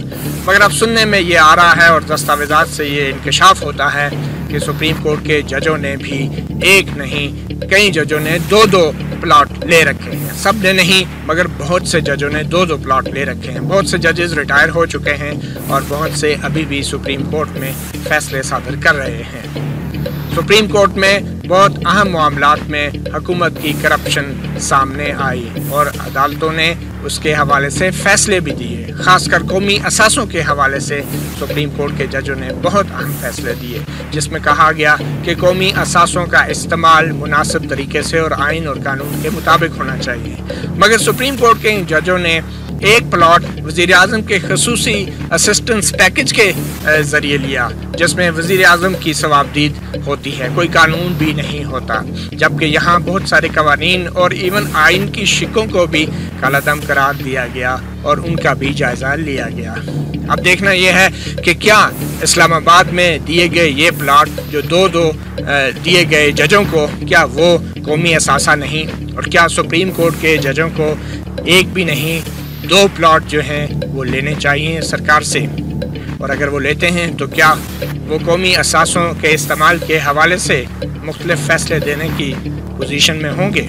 मगर अब सुनने में ये आ रहा है और दस्तावेजात से ये इंकशाफ होता है कि सुप्रीम कोर्ट के जजों ने भी एक नहीं कई जजों ने 2-2 प्लॉट ले रखे हैं। सब ने नहीं मगर बहुत से जजों ने 2-2 प्लॉट ले रखे हैं। बहुत से जजेस रिटायर हो चुके हैं और बहुत से अभी भी सुप्रीम कोर्ट में फैसले सादर कर रहे हैं। सुप्रीम कोर्ट में बहुत अहम मामलात में हुकूमत की करप्शन सामने आई और अदालतों ने उसके हवाले से फैसले भी दिए। खासकर कौमी असासों के हवाले से सुप्रीम कोर्ट के जजों ने बहुत अहम फैसले दिए, जिसमें कहा गया कि कौमी असासों का इस्तेमाल मुनासिब तरीके से और आइन और कानून के मुताबिक होना चाहिए। मगर सुप्रीम कोर्ट के इन जजों ने एक प्लॉट वज़ीर आज़म के खसूसी असिस्टेंस पैकेज के ज़रिए लिया, जिसमें वज़ीर आज़म की सवाबदीद होती है, कोई कानून भी नहीं होता। जबकि यहाँ बहुत सारे कवानीन और इवन आइन की शिकों को भी कालादम करार दिया गया और उनका भी जायज़ा लिया गया। अब देखना यह है कि क्या इस्लामाबाद में दिए गए ये प्लॉट जो 2-2 दिए गए जजों को, क्या वो कौमी असासा नहीं, और क्या सुप्रीम कोर्ट के जजों को एक भी नहीं 2 प्लॉट जो हैं वो लेने चाहिए सरकार से, और अगर वो लेते हैं तो क्या वो कौमी असासों के इस्तेमाल के हवाले से मुख्तलिफ फैसले देने की पोजीशन में होंगे।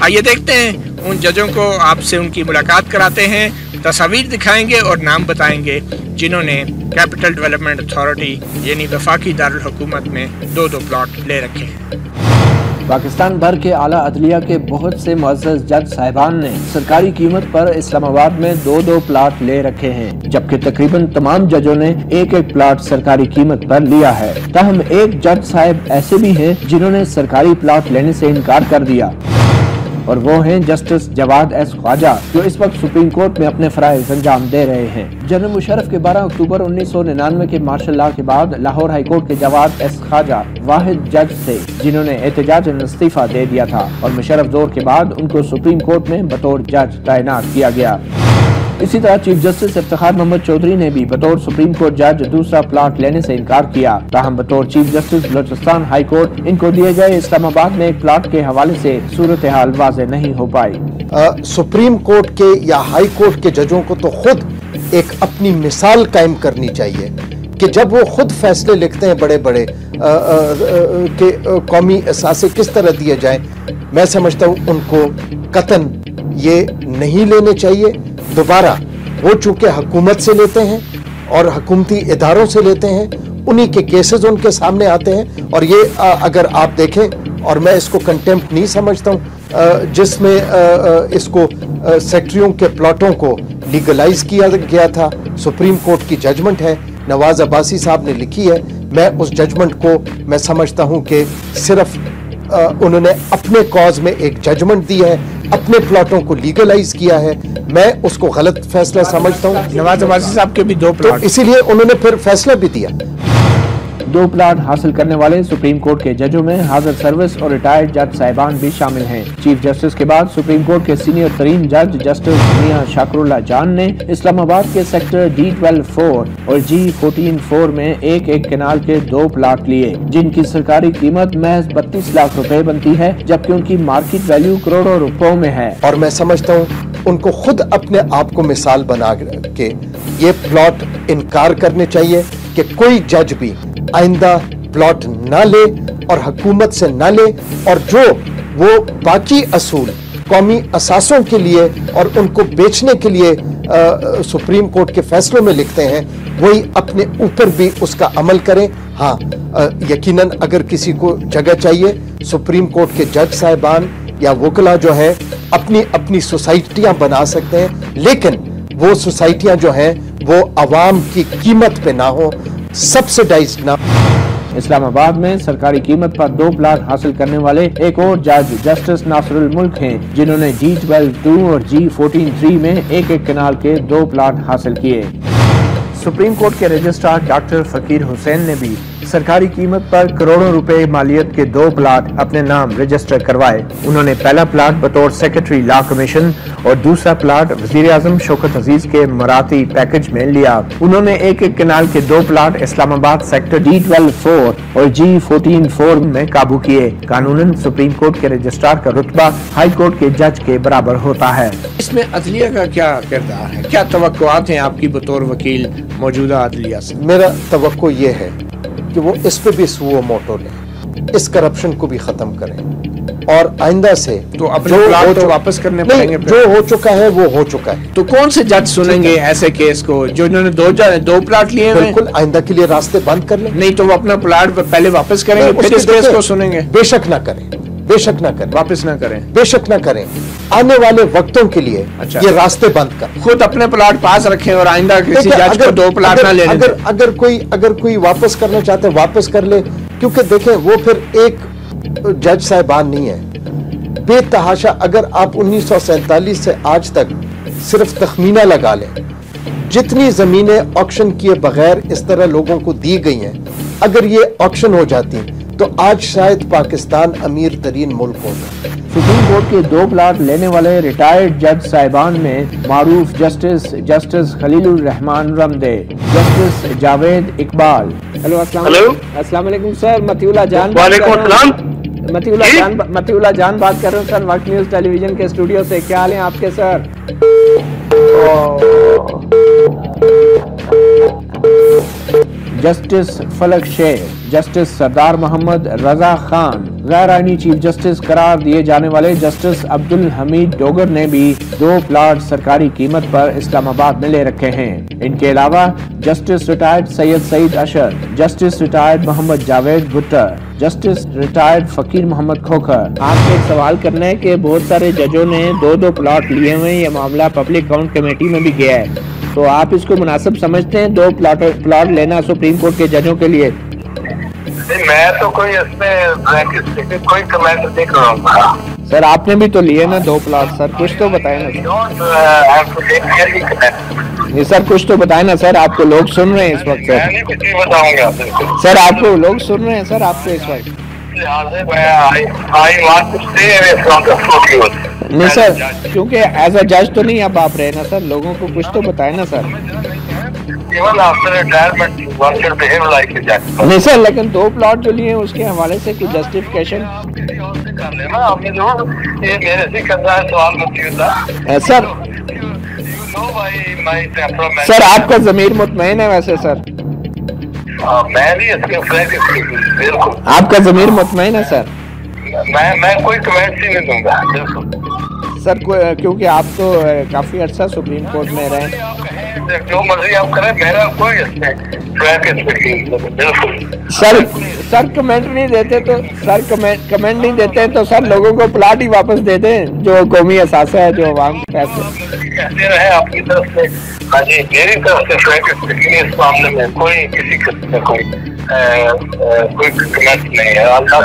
आइए देखते हैं उन जजों को, आपसे उनकी मुलाकात कराते हैं, तस्वीर दिखाएंगे और नाम बताएंगे जिन्होंने कैपिटल डेवलपमेंट अथॉरिटी यानी वफाकी दारुल हुकूमत में 2-2 प्लॉट ले रखे हैं। पाकिस्तान भर के आला अदलिया के बहुत से मुअज़्ज़ज़ जज साहिबान ने सरकारी कीमत पर इस्लामाबाद में 2-2 प्लाट ले रखे हैं, जबकि तकरीबन तमाम जजों ने एक-एक प्लाट सरकारी कीमत पर लिया है। ताहम एक जज साहिब ऐसे भी हैं जिन्होंने सरकारी प्लाट लेने से इनकार कर दिया, और वो हैं जस्टिस जवाद एस ख्वाजा, जो इस वक्त सुप्रीम कोर्ट में अपने फराइज़ अंजाम दे रहे हैं। जनरल मुशर्रफ के 12 अक्टूबर 1999 के मार्शल लॉ के बाद लाहौर हाई कोर्ट के जवाद एस ख्वाजा वाहिद जज थे जिन्होंने एहतजाजन इस्तीफा दे दिया था, और मुशर्रफ दौर के बाद उनको सुप्रीम कोर्ट में बतौर जज तैनात किया गया। इसी तरह चीफ जस्टिस इफ्तिखार मोहम्मद चौधरी ने भी बतौर सुप्रीम कोर्ट जज दूसरा प्लाट लेने से इनकार किया। ताहम बतौर chief justice Balochistan high court इनको दिए गए इस्लामाबाद में एक प्लाट के हवाले से सूरत हाल वाज़ेह नहीं हो पाई। सुप्रीम कोर्ट के या हाई कोर्ट के जजों को तो खुद एक अपनी मिसाल कायम करनी चाहिए कि जब वो खुद फैसले लिखते हैं बड़े बड़े कि कौमी असासे किस तरह दिए जाएं, मैं समझता हूँ उनको कतन ये नहीं लेने चाहिए। दोबारा वो चूंकि हुकूमत से लेते हैं और हुकूमती इदारों से लेते हैं, उन्हीं के केसेस उनके सामने आते हैं, और ये अगर आप देखें, और मैं इसको कंटेम्प्ट नहीं समझता हूँ, जिसमें इसको सेक्रेटरियों के प्लॉटों को लीगलाइज किया गया था, सुप्रीम कोर्ट की जजमेंट है, नवाज अब्बासी साहब ने लिखी है। मैं उस जजमेंट को मैं समझता हूँ कि सिर्फ उन्होंने अपने कॉज में एक जजमेंट दी है, अपने प्लॉटों को लीगलाइज किया है। मैं उसको गलत फैसला समझता हूँ। नवाज अब्बासी साहब के भी 2 प्लॉट, तो इसीलिए उन्होंने फिर फैसला भी दिया। 2 प्लाट हासिल करने वाले सुप्रीम कोर्ट के जजों में हाजिर सर्विस और रिटायर्ड जज साहिबान भी शामिल हैं। चीफ जस्टिस के बाद सुप्रीम कोर्ट के सीनियर तरीन जज जस्टिस मियां शाकरुल्लाह जान ने इस्लामाबाद के सेक्टर D12-4 और G14-4 में एक कनाल के 2 प्लाट लिए, जिनकी सरकारी कीमत महज 32 लाख रुपए बनती है, जबकि उनकी मार्केट वैल्यू करोड़ों रुपयों में है। और मैं समझता हूँ उनको खुद अपने आप को मिसाल बना के ये प्लॉट इनकार करने चाहिए कि कोई जज भी आइंदा प्लॉट ना ले और हुकूमत से ना ले, और जो वो बाकी असूल कौमी असासों के लिए और उनको बेचने के लिए सुप्रीम कोर्ट के फैसलों में लिखते हैं, वही अपने ऊपर भी उसका अमल करें। हाँ, यकीनन अगर किसी को जगह चाहिए, सुप्रीम कोर्ट के जज साहिबान या वकला जो है अपनी अपनी सोसाइटियां बना सकते हैं, लेकिन वो सोसाइटियां जो हैं वो आवाम की कीमत पे ना हो, सब्सिडाइज ना। इस्लामाबाद में सरकारी कीमत पर 2 प्लाट हासिल करने वाले एक और जज जस्टिस नासरुल मुल्क हैं, जिन्होंने G12-2 और G14-3 में एक कनाल के 2 प्लाट हासिल किए। सुप्रीम कोर्ट के रजिस्ट्रार डॉक्टर फकीर हुसैन ने भी सरकारी कीमत पर करोड़ों रुपए मालियत के 2 प्लाट अपने नाम रजिस्टर करवाए। उन्होंने पहला प्लाट बतौर सेक्रेटरी लॉ कमीशन और दूसरा प्लाट वजीर आजम शौकत अजीज के मराती पैकेज में लिया। उन्होंने एक कनाल के 2 प्लाट इस्लामाबाद सेक्टर D12-4 और G14-4 में काबू किए। कानूनन सुप्रीम कोर्ट के रजिस्ट्रार का रुतबा हाई कोर्ट के जज के बराबर होता है। इसमें अदलिया का क्या किरदार है, क्या तवक्कुआत हैं आपकी बतौर वकील मौजूदा अदलिया से? मेरा तवक्को ये है कि वो इस पे भी सुओ मोटो लें, इस करप्शन को भी खत्म करें और आइंदा से तो अपने प्लाट तो वापस करने पड़ेंगे। जो हो चुका है वो हो चुका है। तो कौन से जज सुनेंगे ऐसे केस को जो इन्होंने दो प्लाट लिए हैं? बिल्कुल, आइंदा के लिए रास्ते बंद कर लें। नहीं तो वो अपना प्लाट पहले वापस करेंगे, फिर इस केस को सुनेंगे। बेशक ना करें, बेशक ना करें, वापस ना करें, बेशक ना करें। आने वाले वक्तों के लिए अच्छा, ये रास्ते बंद कर, खुद अपने प्लाट पास रखें और आइंदा किसी जज को 2 प्लाट ना लेने दें। अगर कोई वापस करना चाहते हैं वापस कर ले, क्योंकि देखें वो फिर एक जज साहिबान नहीं है। बेतहाशा अगर आप 1947 से आज तक सिर्फ तखमीना लगा लें, जितनी जमीनें ऑक्शन किए बगैर इस तरह लोगों को दी गई हैं, अगर ये ऑक्शन हो जाती तो आज शायद पाकिस्तान अमीर तरीन मुल्क होगा। सुप्रीम कोर्ट के 2 प्लाट लेने वाले रिटायर्ड जज साहिबान में मारूफ justice Khalilur Rehman Ramday, justice Javed Iqbal. Hello अस्सलाम वालेकुम सर, मतिउल्लाह जान बात कर रहे हूँ सर, वक्त न्यूज टेलीविजन के स्टूडियो से। क्या हाल है आपके सर? जस्टिस फलक शेख, जस्टिस सरदार मोहम्मद रजा खान, गैर आईनी चीफ जस्टिस करार दिए जाने वाले जस्टिस अब्दुल हमीद डोगर ने भी 2 प्लाट सरकारी कीमत पर इस्लामाबाद में ले रखे हैं। इनके अलावा justice retired Syed Saeed Ashar, justice retired Mohammad Javed Buttar, justice retired Faqir Mohammad Khokhar. आपसे एक सवाल करना है कि बहुत सारे जजों ने 2 प्लाट लिए हुए हैं, ये मामला पब्लिक अकाउंट कमेटी में भी गया है, तो आप इसको मुनासिब समझते हैं 2 प्लाट लेना सुप्रीम कोर्ट के जजों के लिए? मैं तो कोई इसमें कोई कमेंट नहीं करूँगा सर। आपने भी तो लिए ना 2 प्लाट सर, कुछ तो बताए ना नहीं सर, कुछ तो बताए ना सर। आपको लोग सुन रहे हैं इस वक्त सर। मैं कुछ नहीं बताऊंगा सर, आपको लोग सुन रहे हैं सर आपसे इस वक्त। नहीं सर, क्योंकि एज अ जज तो नहीं अब आप रहे ना सर, लोगों को कुछ तो बताए ना सर। नहीं सर, लेकिन 2 प्लॉट जो लिए उसके हवाले से कुछ जस्टिफिकेशन सर आपका जमीर मुतमईन है वैसे सर? मैं भी बिल्कुल आपका जमीर मुतमईन है सर? मैं कोई कमेंट ही नहीं दूंगा बिल्कुल सर, क्योंकि आप तो काफी अच्छा सुप्रीम कोर्ट में रहे। जो मर्जी आप करें, मेरा कोई सर कमेंट नहीं देते तो सर कमेंट नहीं देते तो सर लोगों को प्लाट ही वापस दे दें जो कौमी असासा है, जो आवाम के पैसे कहते रहे आपकी तरफ से। हाँ जी, मेरी तरफ से इस मामले में कोई किसी किस्म का कोई कमेंट नहीं है। अल्लाह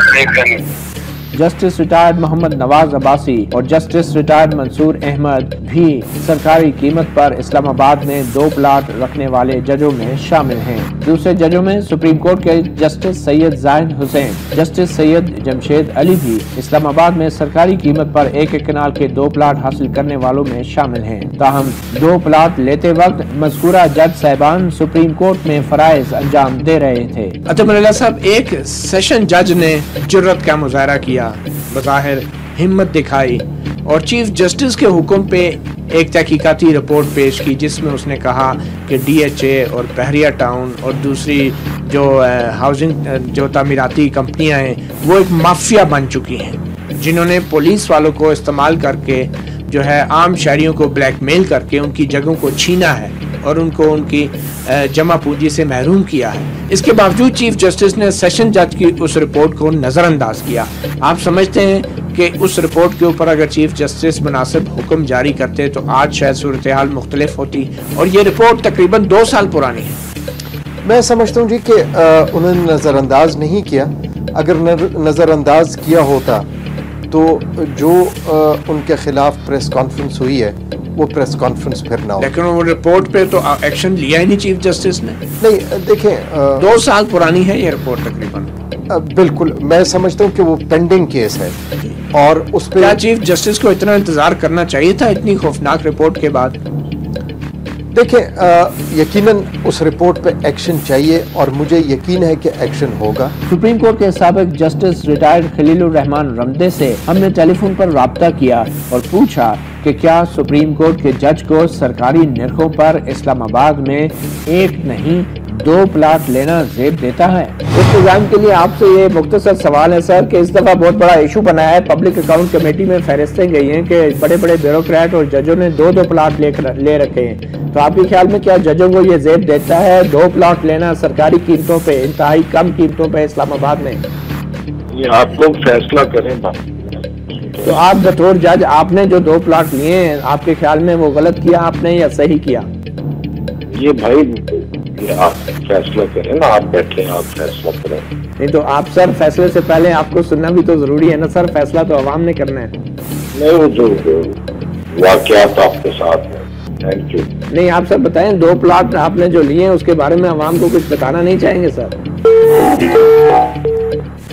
जस्टिस रिटायर्ड मोहम्मद नवाज अब्बासी और जस्टिस रिटायर्ड मंसूर अहमद भी सरकारी कीमत पर इस्लामाबाद में 2 प्लाट रखने वाले जजों में शामिल हैं। दूसरे जजों में सुप्रीम कोर्ट के जस्टिस सैयद जाहिद हुसैन, जस्टिस सैयद जमशेद अली भी इस्लामाबाद में सरकारी कीमत पर 1 कनाल के 2 प्लाट हासिल करने वालों में शामिल हैं। ताहम 2 प्लाट लेते वक्त मज़कूरा जज साहिबान सुप्रीम कोर्ट में फराइज अंजाम दे रहे थे। अतमल्ला साहब, एक सेशन जज ने जुर्रत का मुजाहरा किया, बज़ाहिर हिम्मत दिखाई और चीफ जस्टिस के हुक्म पे एक तहकीकाती रिपोर्ट पेश की जिसमें उसने कहा कि DHA और बहरिया टाउन और दूसरी जो हाउसिंग जो तामीराती कंपनियां हैं वो एक माफिया बन चुकी हैं, जिन्होंने पुलिस वालों को इस्तेमाल करके जो है आम शहरियों को ब्लैकमेल करके उनकी जगहों को छीना है और उनको उनकी जमा पूंजी से महरूम किया है। इसके बावजूद चीफ जस्टिस ने सेशन जज की उस रिपोर्ट को नज़रअंदाज किया। आप समझते हैं कि उस रिपोर्ट के ऊपर अगर चीफ जस्टिस मुनासिब हुक्म जारी करते तो आज शायद सूरत हाल मुख्तलिफ होती, और ये रिपोर्ट तकरीबन 2 साल पुरानी है। मैं समझता हूँ जी कि उन्होंने नज़रअंदाज नहीं किया। अगर नज़रअंदाज किया होता तो जो उनके खिलाफ प्रेस कॉन्फ्रेंस हुई है वो प्रेस कॉन्फ्रेंस फिर ना हो। लेकिन वो रिपोर्ट पे तो एक्शन लिया ही नहीं चीफ जस्टिस ने। नहीं देखें 2 साल पुरानी है ये रिपोर्ट तकरीबन। बिल्कुल मैं समझता हूँ कि वो पेंडिंग केस है और उस पर क्या चीफ जस्टिस को इतना इंतजार करना चाहिए था इतनी खौफनाक रिपोर्ट के बाद? देखें यकीनन उस रिपोर्ट पे एक्शन चाहिए और मुझे यकीन है कि एक्शन होगा। सुप्रीम कोर्ट के साबिक जस्टिस रिटायर्ड खलीलुर रहमान रमदे से हमने टेलीफोन पर राब्ता किया और पूछा कि क्या सुप्रीम कोर्ट के जज को सरकारी निर्खों पर इस्लामाबाद में 1 नहीं 2 प्लाट लेना जेब देता है। इंतजाम के लिए आपसे ये मुख्तसर सवाल है सर कि इस दफा बहुत बड़ा इशू बना है, पब्लिक अकाउंट कमेटी में फहरिस्तें गई हैं कि बड़े बड़े ब्यूरोक्रेट और जजों ने 2-2 प्लाट ले रखे हैं, तो आपके ख्याल में क्या जजों को ये जेब देता है 2 प्लाट लेना सरकारी कीमतों पे, इंतहाई कम कीमतों पे इस्लामाबाद में? ये आप लोग फैसला करें। तो आप बतौर जज आपने जो 2 प्लाट लिए हैं, आपके ख्याल में वो गलत किया आपने या सही किया? ये भाई आप फैसला करें ना, आप बैठे आप फैसला करें। नहीं तो आप सर फैसले से पहले आपको सुनना भी तो जरूरी है ना सर, फैसला तो आवाम ने करना है। नहीं वो जो वाकयात आपके साथ है। Thank you. नहीं आप सर बताएं 2 प्लाट आपने जो लिए हैं उसके बारे में आवाम को कुछ बताना नहीं चाहेंगे सर?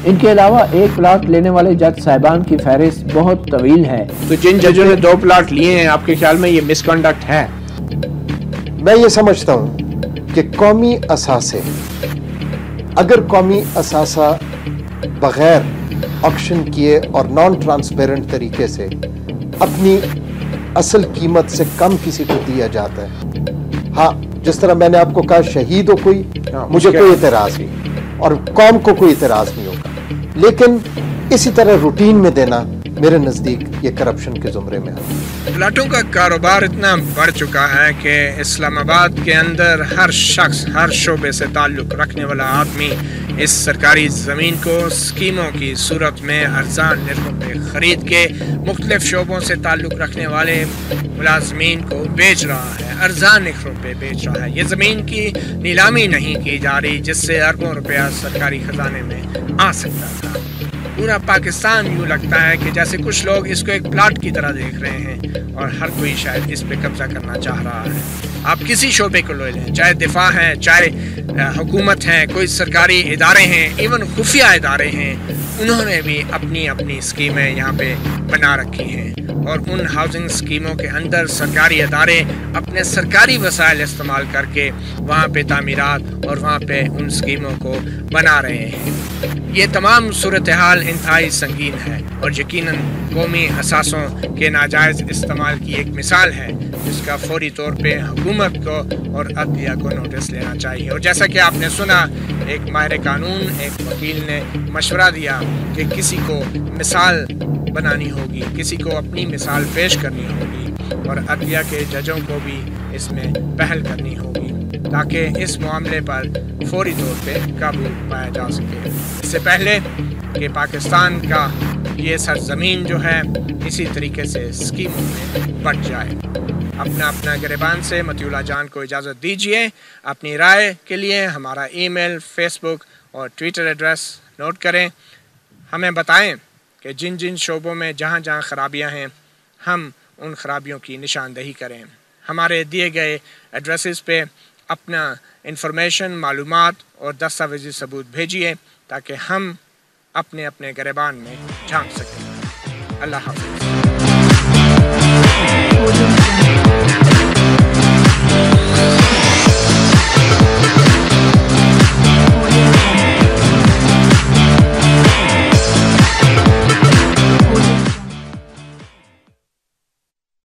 इनके अलावा 1 प्लाट लेने वाले जज साहिबान की फहरिस्त बहुत तवील है। तो जिन जजों ने 2 प्लाट लिए हैं आपके ख्याल में ये मिसकंडक्ट है? मैं ये समझता हूँ कि कौमी असासे, अगर कौमी असासा बगैर ऑक्शन किए और नॉन ट्रांसपेरेंट तरीके से अपनी असल कीमत से कम किसी को दिया जाता है, हाँ जिस तरह मैंने आपको कहा शहीद हो कोई, मुझे कोई इतराज नहीं और कौम को कोई इतराज नहीं होगा, लेकिन इसी तरह रूटीन में देना मेरे नज़दीक ये करप्शन के ज़ुमरे में है। प्लाटों का कारोबार इतना बढ़ चुका है कि इस्लामाबाद के अंदर हर शख्स, हर शोबे से ताल्लुक़ रखने वाला आदमी इस सरकारी ज़मीन को स्कीमों की सूरत में अर्जान निर्खों पे ख़रीद के मुख्तलिफ शोबों से ताल्लुक़ रखने वाले मुलाज़मीन को बेच रहा है, अर्जान निर्खों पे बेच रहा है। ये ज़मीन की नीलामी नहीं की जा रही जिससे अरबों रुपया सरकारी ख़जाने में आ सकता था। पूरा पाकिस्तान यूँ लगता है कि जैसे कुछ लोग इसको एक प्लाट की तरह देख रहे हैं और हर कोई शायद इस पे कब्जा करना चाह रहा है। आप किसी शोबे को ले लें, चाहे दिफा है, चाहे हुकूमत है, कोई सरकारी इदारे हैं, इवन खुफिया इदारे हैं, उन्होंने भी अपनी अपनी स्कीमें यहाँ पे बना रखी हैं और उन हाउसिंग स्कीमों के अंदर सरकारी इदारे अपने सरकारी वसाइल इस्तेमाल करके वहाँ पे तामीरात और वहाँ पे उन स्कीमों को बना रहे हैं। ये तमाम सूरत हाल इंतहाई संगीन है और यकीनन कौमी असासों के नाजायज़ इस्तेमाल की एक मिसाल है जिसका फौरी तौर पे हुकूमत को और अदलिया को नोटिस लेना चाहिए। और जैसा कि आपने सुना, एक माहिर कानून, एक वकील ने मशवरा दिया कि किसी को मिसाल बनानी होगी, किसी को अपनी मिसाल पेश करनी होगी और अदलिया के जजों को भी इसमें पहल करनी होगी ताकि इस मामले पर फौरी तौर पे काबू पाया जा सके। इससे पहले कि पाकिस्तान का ये सरजमीन जो है इसी तरीके से स्कीमों में बढ़ जाए। अपना गिरबान से मतियुल्लाह जान को इजाज़त दीजिए। अपनी राय के लिए हमारा ईमेल, फेसबुक और ट्विटर एड्रेस नोट करें। हमें बताएं कि जिन जिन शोबों में जहां जहां खराबियां हैं हम उन खराबियों की निशानदही करें। हमारे दिए गए एड्रेसेस पे अपना इंफॉर्मेशन, मालूमात और दस्तावेजी सबूत भेजिए ताकि हम अपने अपने गिरबान में झांक सकें। अल्लाह हाफ़िज़।